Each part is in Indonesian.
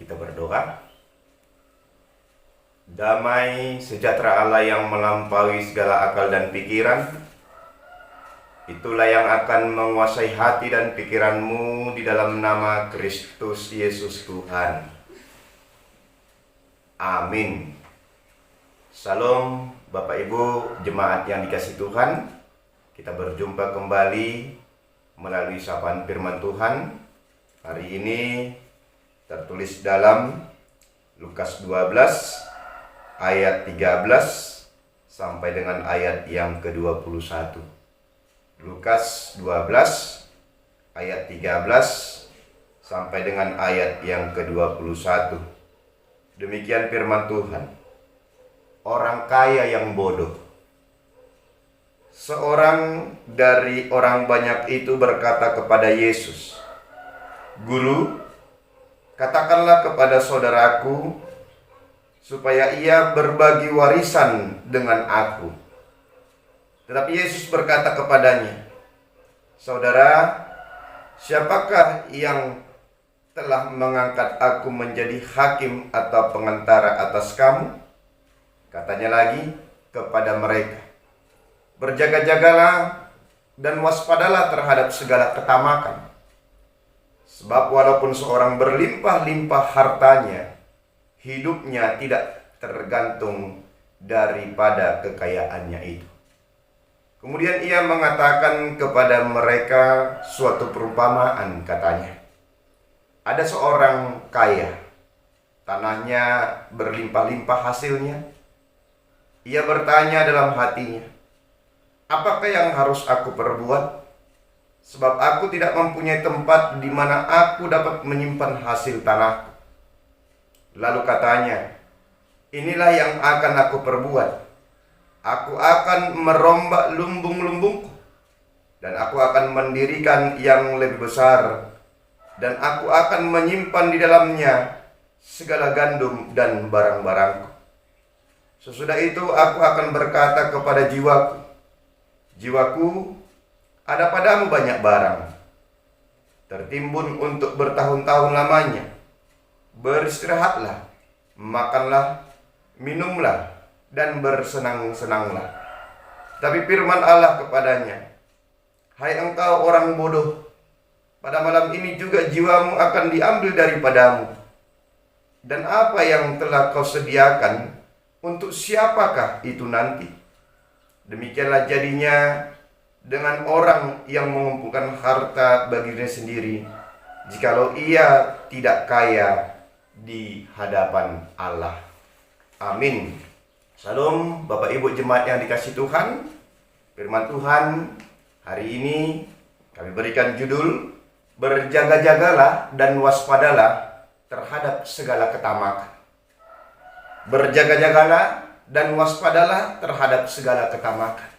Kita berdoa. Damai sejahtera Allah yang melampaui segala akal dan pikiran, itulah yang akan menguasai hati dan pikiranmu di dalam nama Kristus Yesus Tuhan. Amin. Salam Bapak Ibu jemaat yang dikasihi Tuhan. Kita berjumpa kembali melalui sapaan firman Tuhan. Hari ini tertulis dalam Lukas 12 ayat 13 sampai dengan ayat yang ke-21. Lukas 12 ayat 13 sampai dengan ayat yang ke-21. Demikian firman Tuhan. Orang kaya yang bodoh. Seorang dari orang banyak itu berkata kepada Yesus, "Guru, katakanlah kepada saudaraku supaya ia berbagi warisan dengan aku." Tetapi Yesus berkata kepadanya, "Saudara, siapakah yang telah mengangkat aku menjadi hakim atau pengantara atas kamu?" Katanya lagi kepada mereka, "Berjaga-jagalah dan waspadalah terhadap segala ketamakan. Sebab walaupun seorang berlimpah-limpah hartanya, hidupnya tidak tergantung daripada kekayaannya itu." Kemudian ia mengatakan kepada mereka suatu perumpamaan, katanya, "Ada seorang kaya, tanahnya berlimpah-limpah hasilnya. Ia bertanya dalam hatinya, 'Apakah yang harus aku perbuat? Sebab aku tidak mempunyai tempat di mana aku dapat menyimpan hasil tanahku.' Lalu katanya, 'Inilah yang akan aku perbuat. Aku akan merombak lumbung-lumbungku, dan aku akan mendirikan yang lebih besar, dan aku akan menyimpan di dalamnya segala gandum dan barang-barangku. Sesudah itu aku akan berkata kepada jiwaku, jiwaku, ada padamu banyak barang, tertimbun untuk bertahun-tahun lamanya. Beristirahatlah, makanlah, minumlah, dan bersenang-senanglah.' Tapi firman Allah kepadanya, 'Hai engkau orang bodoh, pada malam ini juga jiwamu akan diambil daripadamu. Dan apa yang telah kau sediakan, untuk siapakah itu nanti?' Demikianlah jadinya dengan orang yang mengumpulkan harta bagi dirinya sendiri, jikalau ia tidak kaya di hadapan Allah." Amin. Salam Bapak Ibu jemaat yang dikasihi Tuhan. Firman Tuhan hari ini kami berikan judul, "Berjaga-jagalah dan waspadalah terhadap segala ketamakan." Berjaga-jagalah dan waspadalah terhadap segala ketamakan.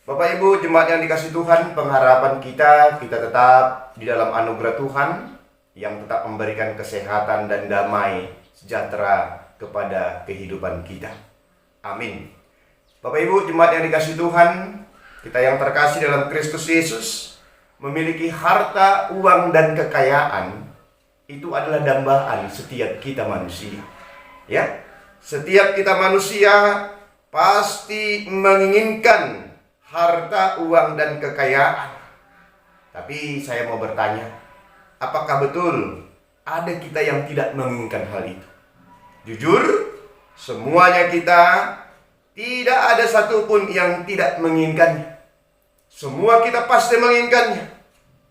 Bapak Ibu jemaat yang dikasihi Tuhan, pengharapan kita tetap di dalam anugerah Tuhan yang tetap memberikan kesehatan dan damai sejahtera kepada kehidupan kita. Amin. Bapak Ibu jemaat yang dikasihi Tuhan, kita yang terkasih dalam Kristus Yesus, memiliki harta, uang, dan kekayaan, itu adalah dambaan setiap kita manusia. Ya, setiap kita manusia pasti menginginkan harta, uang, dan kekayaan. Tapi saya mau bertanya, apakah betul ada kita yang tidak menginginkan hal itu? Jujur, semuanya kita, tidak ada satupun yang tidak menginginkannya. Semua kita pasti menginginkannya.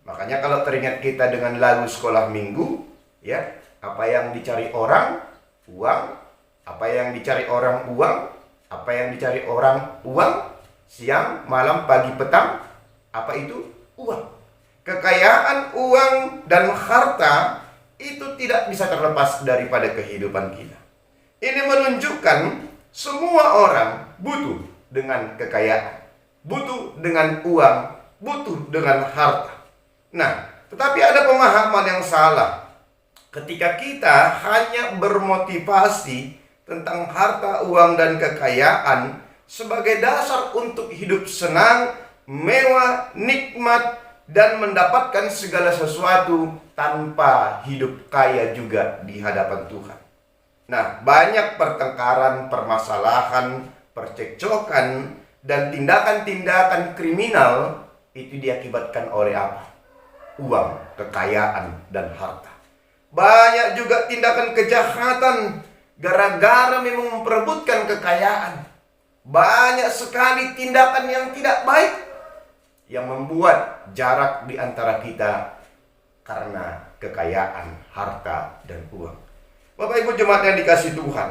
Makanya kalau teringat kita dengan lagu sekolah minggu, ya, apa yang dicari orang? Uang. Apa yang dicari orang? Uang. Apa yang dicari orang? Uang. Siang, malam, pagi, petang. Apa itu? Uang. Kekayaan, uang, dan harta itu tidak bisa terlepas daripada kehidupan kita. Ini menunjukkan semua orang butuh dengan kekayaan, butuh dengan uang, butuh dengan harta. Nah, tetapi ada pemahaman yang salah ketika kita hanya bermotivasi tentang harta, uang, dan kekayaan sebagai dasar untuk hidup senang, mewah, nikmat, dan mendapatkan segala sesuatu tanpa hidup kaya juga di hadapan Tuhan. Nah, banyak pertengkaran, permasalahan, percekcokan, dan tindakan-tindakan kriminal itu diakibatkan oleh apa? Uang, kekayaan, dan harta. Banyak juga tindakan kejahatan gara-gara memang memperebutkan kekayaan. Banyak sekali tindakan yang tidak baik yang membuat jarak di antara kita karena kekayaan, harta, dan uang. Bapak Ibu jemaat yang dikasihi Tuhan,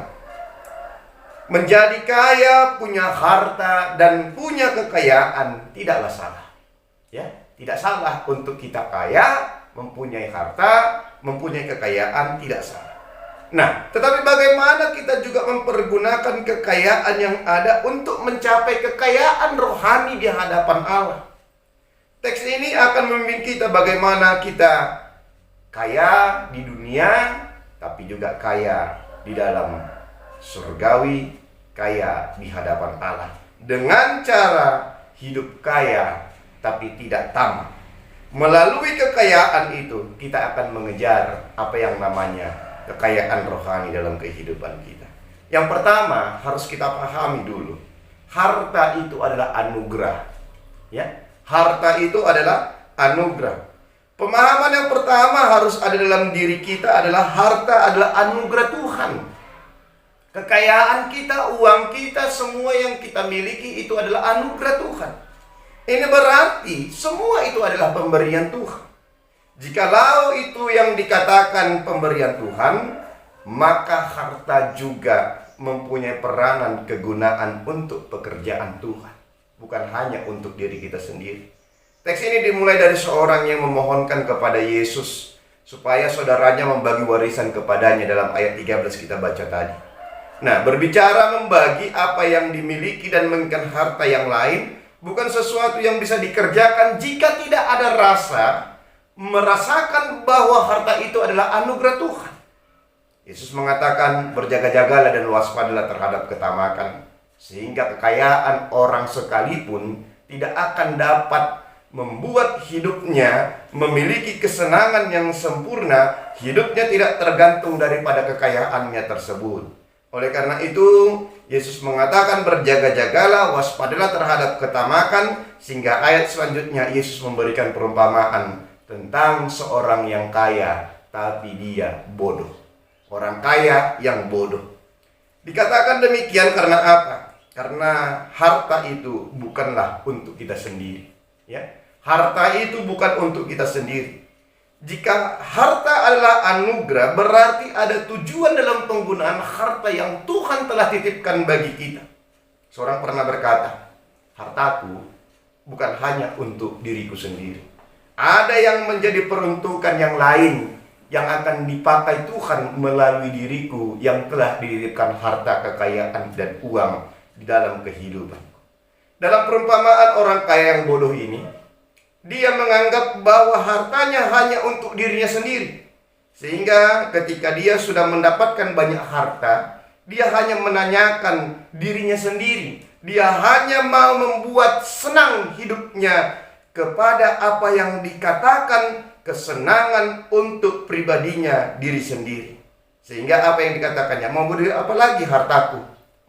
menjadi kaya, punya harta, dan punya kekayaan tidaklah salah. Ya, tidak salah untuk kita kaya, mempunyai harta, mempunyai kekayaan, tidak salah. Nah, tetapi bagaimana kita juga mempergunakan kekayaan yang ada untuk mencapai kekayaan rohani di hadapan Allah? Teks ini akan membimbing kita bagaimana kita kaya di dunia, tapi juga kaya di dalam surgawi, kaya di hadapan Allah. Dengan cara hidup kaya, tapi tidak tamak. Melalui kekayaan itu, kita akan mengejar apa yang namanya kekayaan rohani dalam kehidupan kita. Yang pertama, harus kita pahami dulu, harta itu adalah anugerah. Ya, harta itu adalah anugerah. Pemahaman yang pertama harus ada dalam diri kita adalah harta adalah anugerah Tuhan. Kekayaan kita, uang kita, semua yang kita miliki itu adalah anugerah Tuhan. Ini berarti semua itu adalah pemberian Tuhan. Jikalau itu yang dikatakan pemberian Tuhan, maka harta juga mempunyai peranan kegunaan untuk pekerjaan Tuhan, bukan hanya untuk diri kita sendiri. Teks ini dimulai dari seorang yang memohonkan kepada Yesus supaya saudaranya membagi warisan kepadanya dalam ayat 13 kita baca tadi. Nah, berbicara membagi apa yang dimiliki dan menginginkan harta yang lain bukan sesuatu yang bisa dikerjakan jika tidak ada merasakan bahwa harta itu adalah anugerah Tuhan. Yesus mengatakan, berjaga-jagalah dan waspadalah terhadap ketamakan, sehingga kekayaan orang sekalipun tidak akan dapat membuat hidupnya memiliki kesenangan yang sempurna. Hidupnya tidak tergantung daripada kekayaannya tersebut. Oleh karena itu, Yesus mengatakan berjaga-jagalah, waspadalah terhadap ketamakan, sehingga ayat selanjutnya Yesus memberikan perumpamaan tentang seorang yang kaya tapi dia bodoh. Orang kaya yang bodoh. Dikatakan demikian karena apa? Karena harta itu bukanlah untuk kita sendiri. Ya, harta itu bukan untuk kita sendiri. Jika harta adalah anugerah, berarti ada tujuan dalam penggunaan harta yang Tuhan telah titipkan bagi kita. Seorang pernah berkata, hartaku bukan hanya untuk diriku sendiri. Ada yang menjadi peruntukan yang lain yang akan dipakai Tuhan melalui diriku yang telah dititipkan harta, kekayaan, dan uang di dalam kehidupan. Dalam perumpamaan orang kaya yang bodoh ini, dia menganggap bahwa hartanya hanya untuk dirinya sendiri. Sehingga ketika dia sudah mendapatkan banyak harta, dia hanya menanyakan dirinya sendiri. Dia hanya mau membuat senang hidupnya kepada apa yang dikatakan kesenangan untuk pribadinya diri sendiri. Sehingga apa yang dikatakannya, mau beri apa lagi hartaku?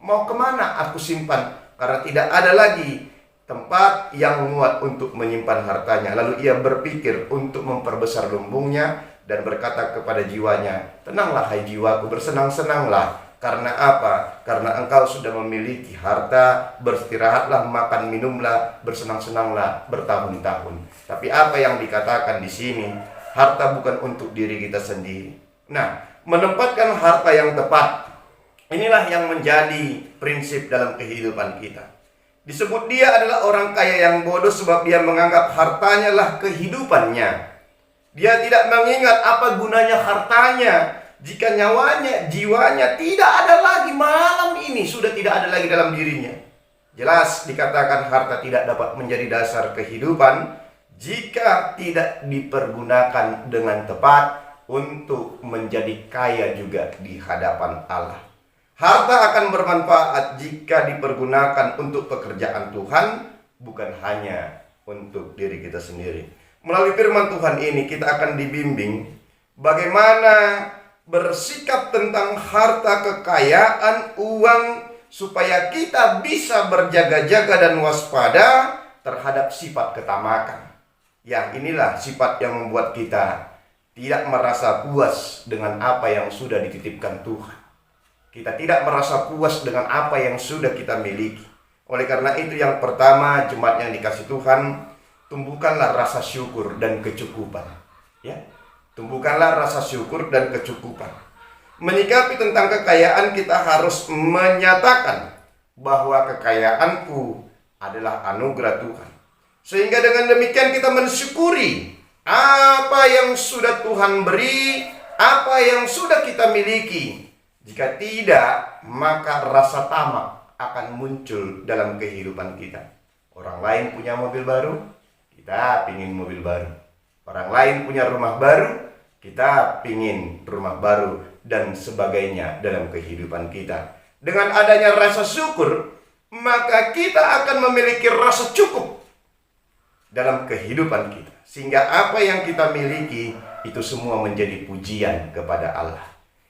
Mau kemana aku simpan? Karena tidak ada lagi tempat yang muat untuk menyimpan hartanya. Lalu ia berpikir untuk memperbesar lumbungnya dan berkata kepada jiwanya, tenanglah hai jiwaku, bersenang-senanglah. Karena apa? Karena engkau sudah memiliki harta, beristirahatlah, makan minumlah, bersenang-senanglah bertahun-tahun. Tapi apa yang dikatakan di sini, harta bukan untuk diri kita sendiri. Nah, menempatkan harta yang tepat, inilah yang menjadi prinsip dalam kehidupan kita. Disebut dia adalah orang kaya yang bodoh sebab dia menganggap hartanya lah kehidupannya. Dia tidak mengingat apa gunanya hartanya jika nyawanya, jiwanya tidak ada lagi, malam ini sudah tidak ada lagi dalam dirinya. Jelas dikatakan harta tidak dapat menjadi dasar kehidupan jika tidak dipergunakan dengan tepat untuk menjadi kaya juga di hadapan Allah. Harta akan bermanfaat jika dipergunakan untuk pekerjaan Tuhan, bukan hanya untuk diri kita sendiri. Melalui firman Tuhan ini kita akan dibimbing bagaimana bersikap tentang harta kekayaan, uang, supaya kita bisa berjaga-jaga dan waspada terhadap sifat ketamakan. Yang inilah sifat yang membuat kita tidak merasa puas dengan apa yang sudah dititipkan Tuhan. Kita tidak merasa puas dengan apa yang sudah kita miliki. Oleh karena itu, yang pertama, jemaat yang dikasih Tuhan, tumbuhkanlah rasa syukur dan kecukupan. Ya, tumbuhkanlah rasa syukur dan kecukupan. Menyikapi tentang kekayaan, kita harus menyatakan bahwa kekayaanku adalah anugerah Tuhan. Sehingga dengan demikian kita mensyukuri apa yang sudah Tuhan beri, apa yang sudah kita miliki. Jika tidak, maka rasa tamak akan muncul dalam kehidupan kita. Orang lain punya mobil baru, kita pingin mobil baru. Orang lain punya rumah baru, kita pingin rumah baru, dan sebagainya dalam kehidupan kita. Dengan adanya rasa syukur, maka kita akan memiliki rasa cukup dalam kehidupan kita. Sehingga apa yang kita miliki, itu semua menjadi pujian kepada Allah.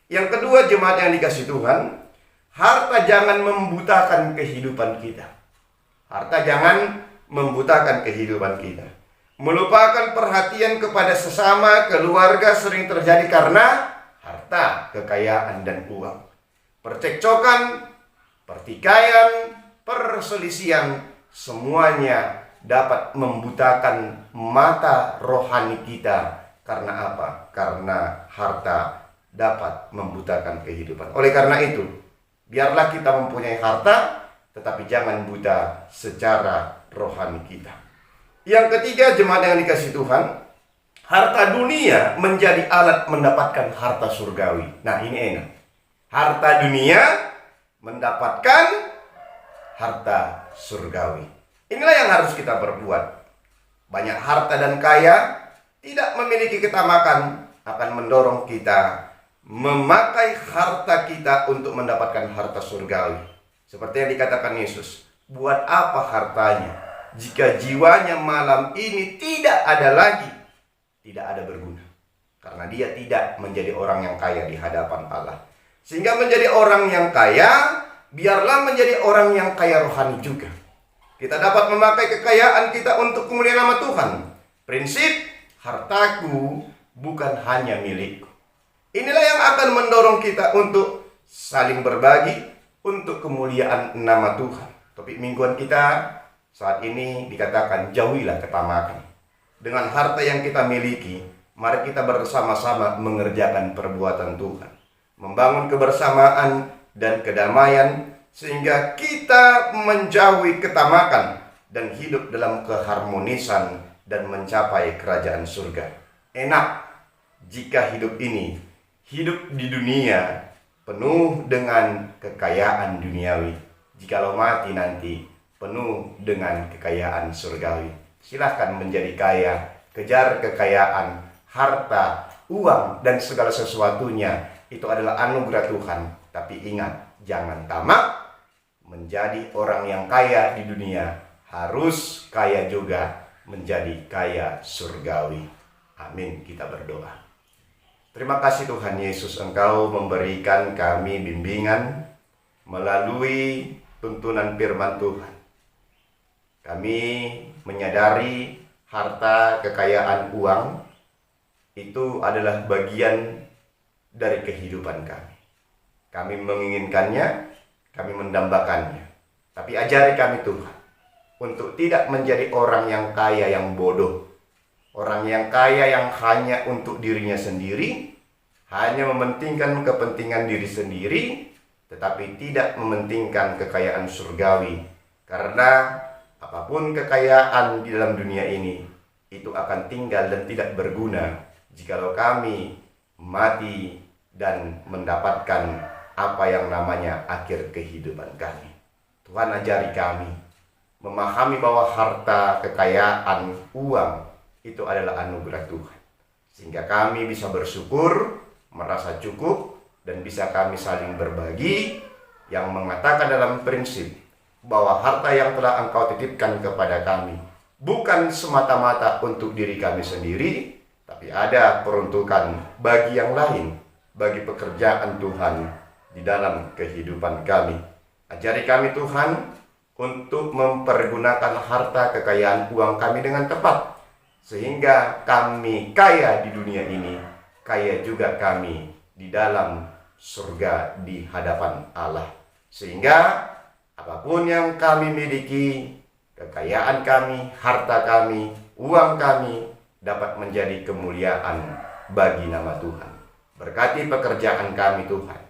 Yang kedua, jemaat yang dikasih Tuhan, harta jangan membutakan kehidupan kita. Harta jangan membutakan kehidupan kita. Melupakan perhatian kepada sesama, keluarga sering terjadi karena harta, kekayaan, dan uang. Percekcokan, pertikaian, perselisihan, semuanya dapat membutakan mata rohani kita. Karena apa? Karena harta dapat membutakan kehidupan. Oleh karena itu, biarlah kita mempunyai harta, tetapi jangan buta secara rohani kita. Yang ketiga, jemaat yang dikasih Tuhan, harta dunia menjadi alat mendapatkan harta surgawi. Nah, ini enak. Harta dunia mendapatkan harta surgawi. Inilah yang harus kita perbuat. Banyak harta dan kaya tidak memiliki ketamakan akan mendorong kita memakai harta kita untuk mendapatkan harta surgawi. Seperti yang dikatakan Yesus, buat apa hartanya jika jiwanya malam ini tidak ada lagi? Tidak ada berguna, karena dia tidak menjadi orang yang kaya di hadapan Allah. Sehingga menjadi orang yang kaya, biarlah menjadi orang yang kaya rohani juga. Kita dapat memakai kekayaan kita untuk kemuliaan nama Tuhan. Prinsip, hartaku bukan hanya milikku. Inilah yang akan mendorong kita untuk saling berbagi untuk kemuliaan nama Tuhan. Topik mingguan kita saat ini dikatakan jauhilah ketamakan. Dengan harta yang kita miliki, mari kita bersama-sama mengerjakan perbuatan Tuhan. Membangun kebersamaan dan kedamaian sehingga kita menjauhi ketamakan dan hidup dalam keharmonisan dan mencapai kerajaan surga. Enak jika hidup di dunia penuh dengan kekayaan duniawi. Jikalau mati nanti penuh dengan kekayaan surgawi. Silahkan menjadi kaya, kejar kekayaan, harta, uang, dan segala sesuatunya. Itu adalah anugerah Tuhan. Tapi ingat, jangan tamak. Menjadi orang yang kaya di dunia harus kaya juga menjadi kaya surgawi. Amin. Kita berdoa. Terima kasih Tuhan Yesus, Engkau memberikan kami bimbingan melalui tuntunan firman Tuhan. Kami menyadari harta, kekayaan, uang itu adalah bagian dari kehidupan kami. Kami menginginkannya, kami mendambakannya. Tapi ajari kami Tuhan untuk tidak menjadi orang yang kaya yang bodoh. Orang yang kaya yang hanya untuk dirinya sendiri, hanya mementingkan kepentingan diri sendiri, tetapi tidak mementingkan kekayaan surgawi. Karena apapun kekayaan di dalam dunia ini, itu akan tinggal dan tidak berguna jikalau kami mati dan mendapatkan apa yang namanya akhir kehidupan kami. Tuhan ajari kami memahami bahwa harta, kekayaan, uang itu adalah anugerah Tuhan. Sehingga kami bisa bersyukur, merasa cukup, dan bisa kami saling berbagi, yang mengatakan dalam prinsip bahwa harta yang telah Engkau titipkan kepada kami bukan semata-mata untuk diri kami sendiri, tapi ada peruntukan bagi yang lain, bagi pekerjaan Tuhan di dalam kehidupan kami. Ajari kami Tuhan untuk mempergunakan harta kekayaan uang kami dengan tepat, sehingga kami kaya di dunia ini, kaya juga kami di dalam surga di hadapan Allah. Sehingga apapun yang kami miliki, kekayaan kami, harta kami, uang kami, dapat menjadi kemuliaan bagi nama Tuhan. Berkati pekerjaan kami Tuhan,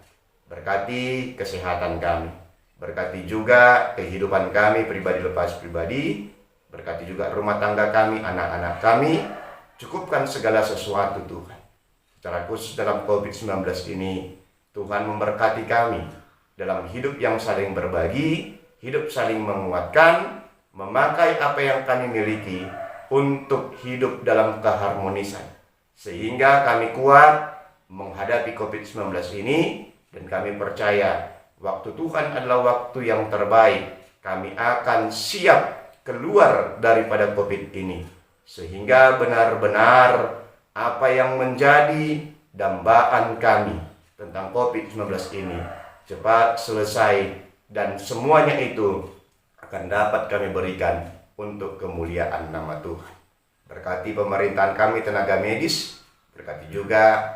berkati kesehatan kami, berkati juga kehidupan kami pribadi lepas pribadi, berkati juga rumah tangga kami, anak-anak kami. Cukupkan segala sesuatu Tuhan. Secara khusus dalam COVID-19 ini, Tuhan memberkati kami dalam hidup yang saling berbagi, hidup saling menguatkan, memakai apa yang kami miliki untuk hidup dalam keharmonisan, sehingga kami kuat menghadapi COVID-19 ini. Dan kami percaya waktu Tuhan adalah waktu yang terbaik. Kami akan siap keluar daripada COVID ini, sehingga benar-benar apa yang menjadi dambaan kami tentang COVID-19 ini cepat selesai, dan semuanya itu akan dapat kami berikan untuk kemuliaan nama Tuhan. Berkati pemerintahan kami, tenaga medis, berkati juga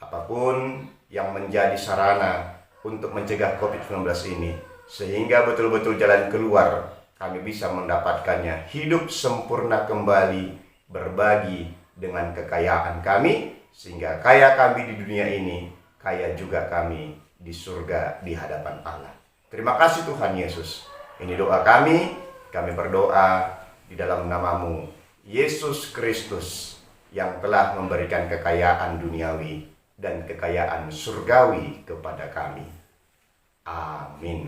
apapun yang menjadi sarana untuk mencegah COVID-19 ini, sehingga betul-betul jalan keluar kami bisa mendapatkannya, hidup sempurna kembali, berbagi dengan kekayaan kami, sehingga kaya kami di dunia ini, kaya juga kami di surga di hadapan Allah. Terima kasih Tuhan Yesus. Ini doa kami berdoa di dalam nama-Mu, Yesus Kristus, yang telah memberikan kekayaan duniawi dan kekayaan surgawi kepada kami. Amin.